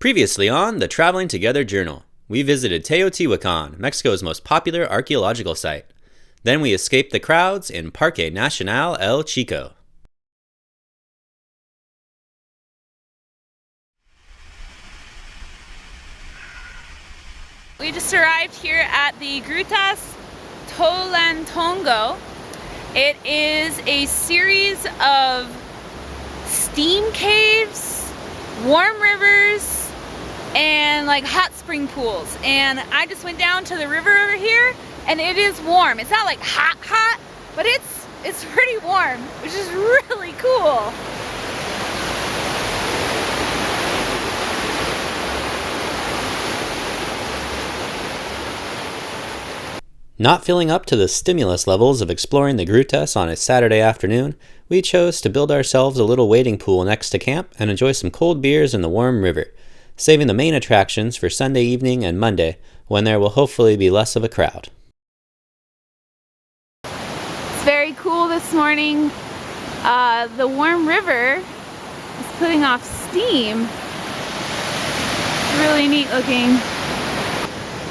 Previously on the Traveling Together Journal, we visited Teotihuacan, Mexico's most popular archaeological site. Then we escaped the crowds in Parque Nacional El Chico. We just arrived here at the Grutas Tolantongo. It is a series of steam caves, warm rivers, and like hot spring pools. And I just went down to the river over here and it is warm. It's not like hot, but it's pretty warm, which is really cool. Not feeling up to the stimulus levels of exploring the Grutas on a Saturday afternoon, we chose to build ourselves a little wading pool next to camp and enjoy some cold beers in the warm river, saving the main attractions for Sunday evening and Monday, when there will hopefully be less of a crowd. It's very cool this morning. The warm river is putting off steam. It's really neat looking.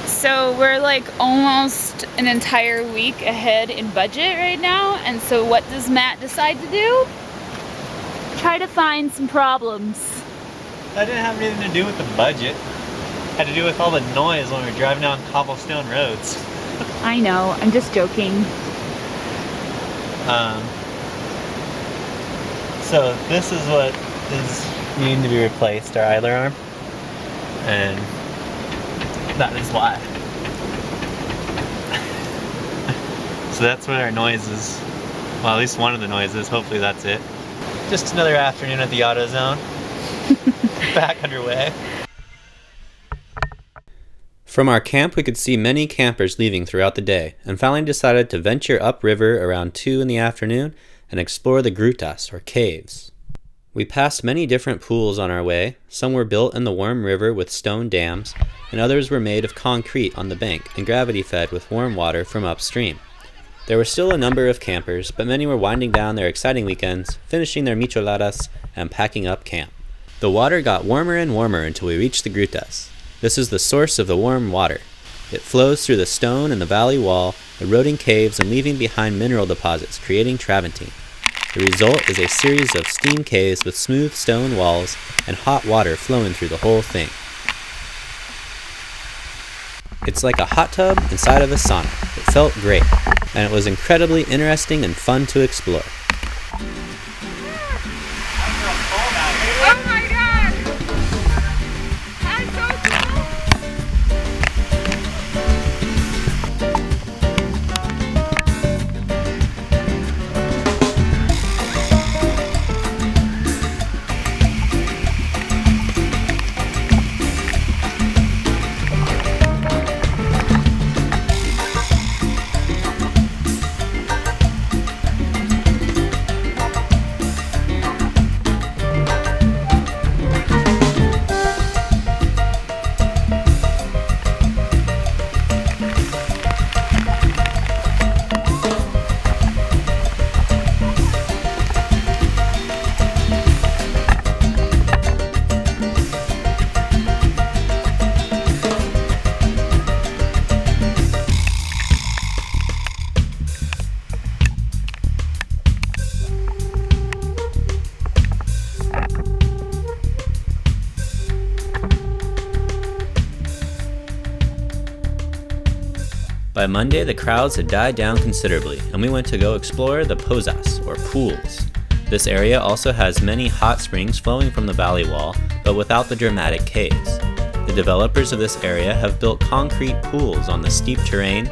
So we're like almost an entire week ahead in budget right now, and so what does Matt decide to do? Try to find some problems. That didn't have anything to do with the budget. It had to do with all the noise when we were driving down cobblestone roads. I know, I'm just joking. So this is what is needing to be replaced, our idler arm. And that is why. So that's what our noise is. Well, at least one of the noises. Hopefully that's it. Just another afternoon at the AutoZone. Back underway. From our camp, we could see many campers leaving throughout the day, and finally decided to venture upriver around 2 in the afternoon and explore the grutas, or caves. We passed many different pools on our way. Some were built in the warm river with stone dams, and others were made of concrete on the bank and gravity-fed with warm water from upstream. There were still a number of campers, but many were winding down their exciting weekends, finishing their micheladas, and packing up camp. The water got warmer and warmer until we reached the grutas. This is the source of the warm water. It flows through the stone and the valley wall, eroding caves and leaving behind mineral deposits, creating travertine. The result is a series of steam caves with smooth stone walls and hot water flowing through the whole thing. It's like a hot tub inside of a sauna. It felt great, and it was incredibly interesting and fun to explore. Oh my god! That's so cool! By Monday, the crowds had died down considerably, and we went to go explore the pozas, or pools. This area also has many hot springs flowing from the valley wall, but without the dramatic caves. The developers of this area have built concrete pools on the steep terrain,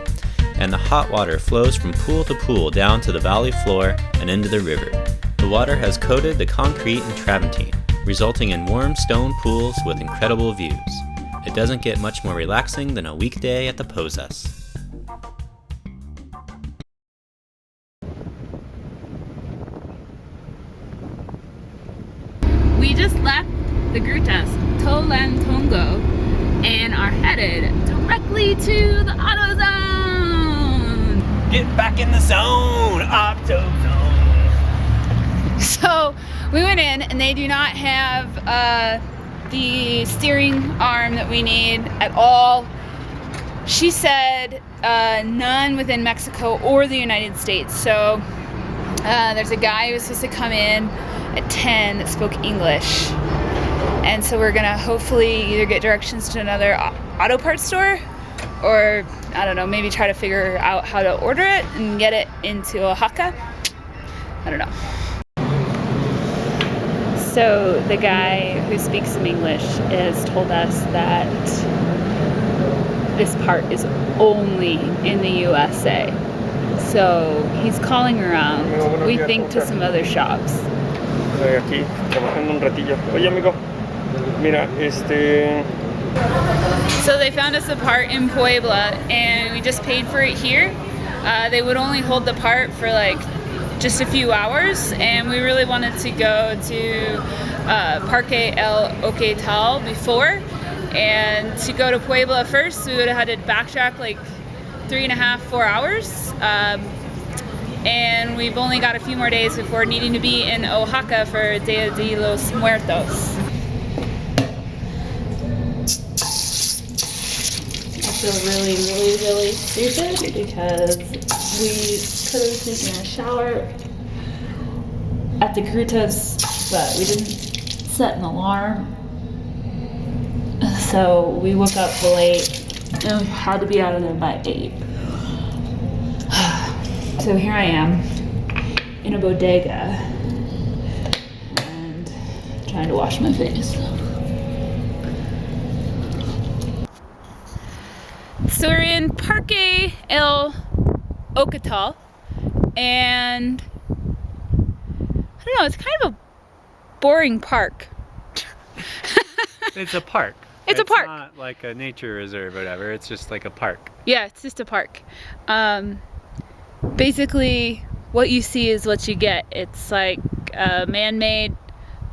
and the hot water flows from pool to pool down to the valley floor and into the river. The water has coated the concrete in travertine, resulting in warm stone pools with incredible views. It doesn't get much more relaxing than a weekday at the pozas. We just left the Grutas Tolantongo and are headed directly to the AutoZone. Get back in the zone, AutoZone. So we went in and they do not have the steering arm that we need at all. She said none within Mexico or the United States. So there's a guy who was supposed to come in at 10 that spoke English. And so we're gonna hopefully either get directions to another auto parts store, or I don't know, maybe try to figure out how to order it and get it into Oaxaca. I don't know. So the guy who speaks some English has told us that this part is only in the USA. So he's calling around, we think, to some other shops. Aquí trabajando un ratillo. Oye, amigo, mira, So they found us a part in Puebla, and we just paid for it here. They would only hold the part for like just a few hours, and we really wanted to go to Parque El Oquetal before, and to go to Puebla first we would have had to backtrack like 3.5 to 4 hours, and we've only got a few more days before needing to be in Oaxaca for Dia de los Muertos. I feel really stupid because we could have taken a shower at the Grutas, but we didn't set an alarm. So we woke up late and we had to be out of there by 8. So here I am in a bodega and trying to wash my face. So we're in Parque El Oquetal, and I don't know, it's kind of a boring park. It's a park. It's a park. Not like a nature reserve or whatever. It's just like a park. Yeah, it's just a park. Basically, what you see is what you get. It's like a man-made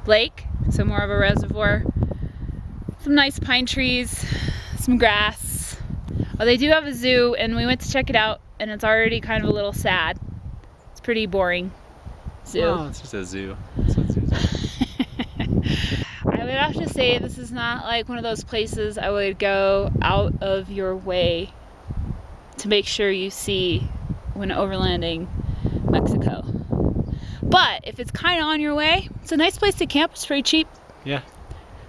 lake, so more of a reservoir. Some nice pine trees, some grass. Oh, they do have a zoo, and we went to check it out, and it's already kind of a little sad. It's pretty boring. Zoo. Oh, it's just a zoo. That's what zoos are. I would have to say this is not like one of those places I would go out of your way to make sure you see when overlanding Mexico. But if it's kind of on your way, it's a nice place to camp. It's pretty cheap. Yeah.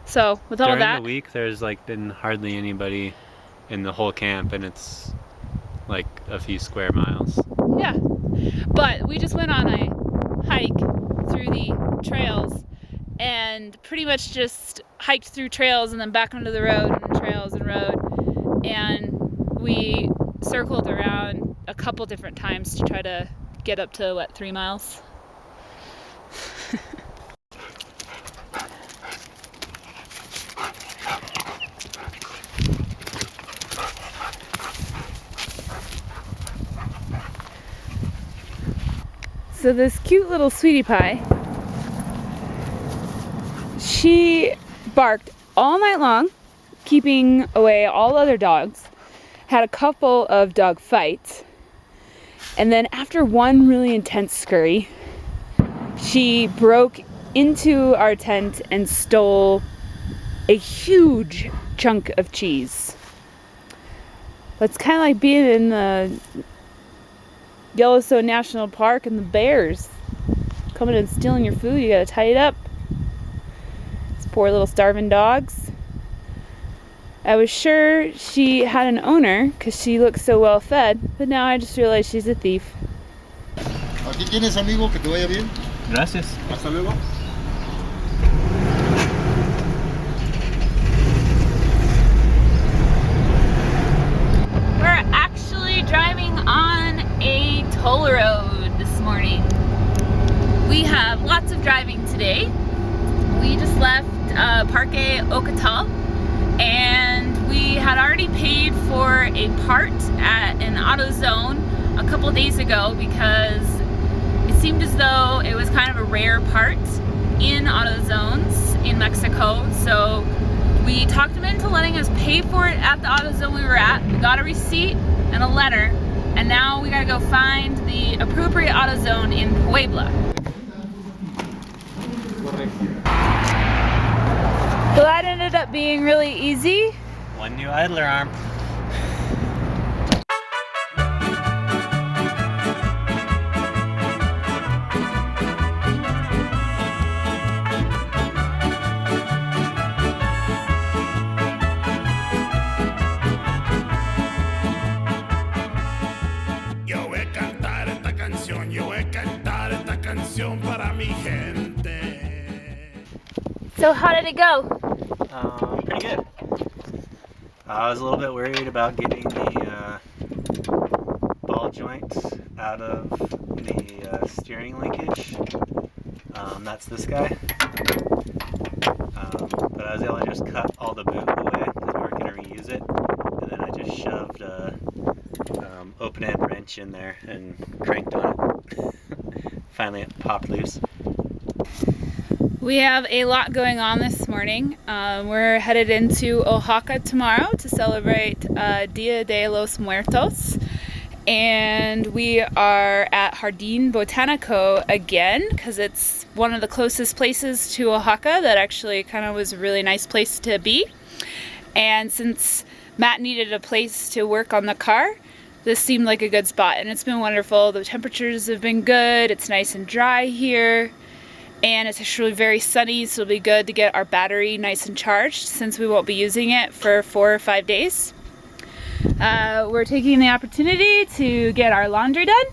So with all During that, the week, there's like been hardly anybody in the whole camp, and it's like a few square miles. yeah. But we just went on a hike through the trails, and pretty much just hiked through trails and then back onto the road and trails and road, and we circled around a couple different times to try to get up to what, 3 miles. So this cute little sweetie pie, she barked all night long, keeping away all other dogs, had a couple of dog fights, and then after one really intense scurry, she broke into our tent and stole a huge chunk of cheese. It's kind of like being in the Yellowstone National Park and the bears coming and stealing your food. You gotta tie it up. These poor little starving dogs. I was sure she had an owner because she looks so well fed, but now I just realized she's a thief. Aquí tienes, amigo, que te vaya bien. Gracias. Hasta luego. We're actually driving on a toll road this morning. We have lots of driving today. We just left Parque Oquetal, and we had already paid for a part at an AutoZone a couple days ago because it seemed as though it was kind of a rare part in AutoZones in Mexico. So we talked them into letting us pay for it at the AutoZone we were at. We got a receipt and a letter, and now we gotta go find the appropriate AutoZone in Puebla. So that ended that being really easy. One new idler arm. Yo voy a cantar esta canción, yo voy a cantar esta canción para mi gente. So how did it go? Pretty good. I was a little bit worried about getting the ball joint out of the steering linkage. That's this guy. But I was able to just cut all the boot away because we weren't going to reuse it. And then I just shoved a open-end wrench in there and cranked on it. Finally it popped loose. We have a lot going on this morning. We're headed into Oaxaca tomorrow to celebrate Dia de los Muertos. And we are at Jardín Botánico again because it's one of the closest places to Oaxaca that actually kind of was a really nice place to be. And since Matt needed a place to work on the car, this seemed like a good spot, and it's been wonderful. The temperatures have been good. It's nice and dry here, and it's actually very sunny, so it'll be good to get our battery nice and charged since we won't be using it for 4 or 5 days. We're taking the opportunity to get our laundry done,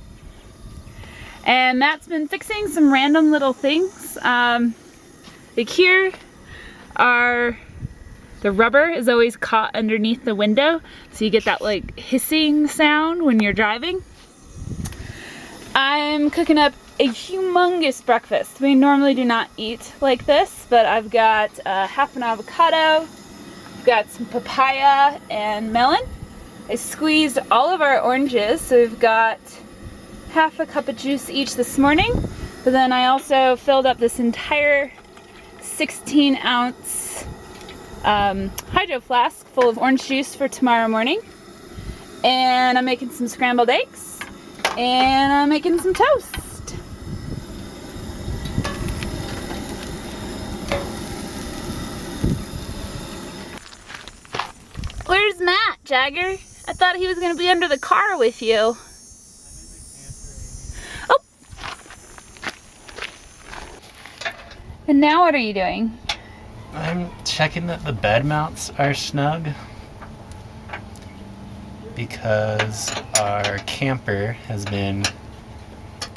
and Matt's been fixing some random little things. Like here are the rubber is always caught underneath the window, so you get that like hissing sound when you're driving. I'm cooking up a humongous breakfast. We normally do not eat like this, but I've got half an avocado, I've got some papaya and melon. I squeezed all of our oranges, so we've got half a cup of juice each this morning, but then I also filled up this entire 16-ounce hydro flask full of orange juice for tomorrow morning, and I'm making some scrambled eggs, and I'm making some toast. Where's Matt, Jagger? I thought he was gonna be under the car with you. Oh! And now what are you doing? I'm checking that the bed mounts are snug because our camper has been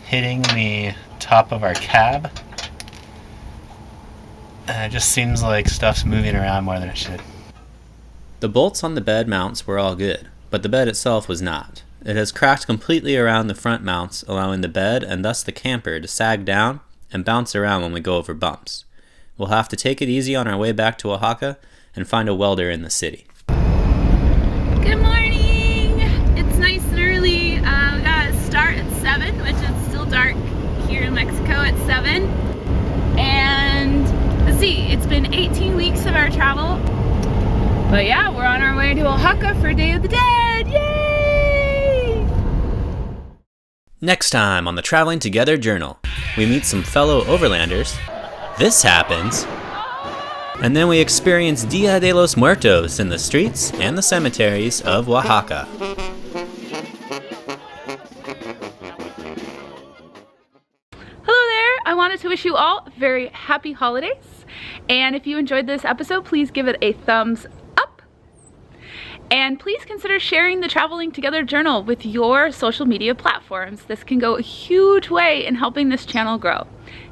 hitting the top of our cab, and it just seems like stuff's moving around more than it should. The bolts on the bed mounts were all good, but the bed itself was not. It has cracked completely around the front mounts, allowing the bed and thus the camper to sag down and bounce around when we go over bumps. We'll have to take it easy on our way back to Oaxaca and find a welder in the city. Good morning! It's nice and early. We got to start at 7, which is still dark here in Mexico at 7. And let's see, it's been 18 weeks of our travel. But yeah, we're on our way to Oaxaca for Day of the Dead! Yay! Next time on the Traveling Together Journal, we meet some fellow overlanders. This happens, and then we experience Dia de los Muertos in the streets and the cemeteries of Oaxaca. Hello there! I wanted to wish you all very happy holidays, and if you enjoyed this episode, please give it a thumbs up, and please consider sharing the Traveling Together Journal with your social media platforms. This can go a huge way in helping this channel grow.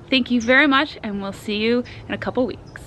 Thank you very much, and we'll see you in a couple weeks.